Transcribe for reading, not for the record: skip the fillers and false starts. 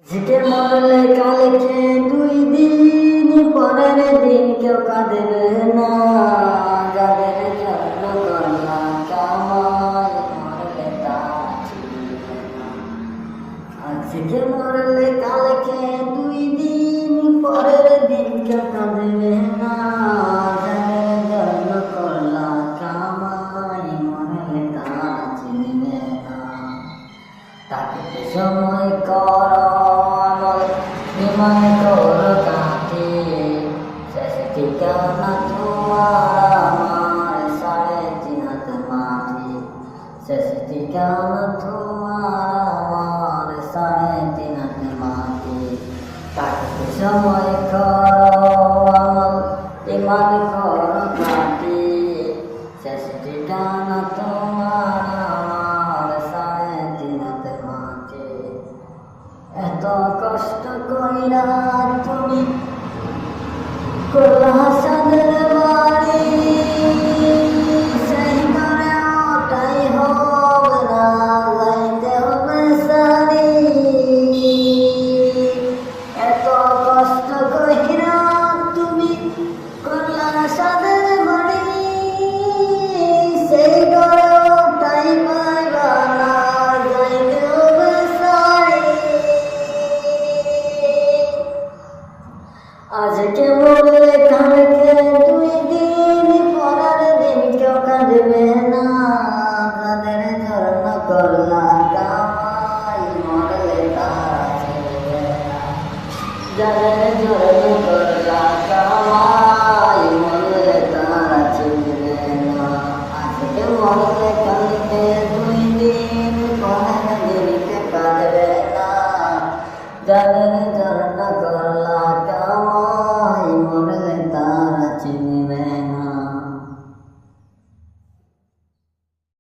ঝিকে মরলে কালকে 2 দিন পরের দিন কেউ কাঁদবে না। যাদের জন্য করলা কামাই মরলে তারা চিনবে না। আজকে মরলে কালকে 2 দিন পরের দিন কেউ কাঁদবে না। যাদের জন্য করলা কামাই মরলে তারা চিনবে না। তাকে সময় কর বিমান কর কাটে শেষ ঠিকানা তোমার আমার 3.5 হাত মাটি। শেষ ঠিকানা তোমার আমার 3.5 হাত মাটি। তাকে সময় কর বিমান কর কাটে শেষ ঠিকানা তোমার আমার 3.5 হাত মাটি। এত কষ্ট কইরা তুমি করলা সাদের বাড়ি, সেই করে ওটাই হবে না, যাইতে হবে সারি। এত কষ্ট কইরা তুমি করলা সাদের বাড়ি, সেই করে ওটাই পাইবা না, যাইতে হবে সারি। আজকে মরলে কালকে 2 দিন পরের দিন কেউ কাঁদবে না। যাদের জন্য করলা কামাই মরলে তারা চিনবে না। যাদের জন্য করলা কামাই মরলে তারা চিনবে না। আজকে মরলে কালকে 2 দিন পরের দিন কেউ কাঁদবে না। যাদের জন্য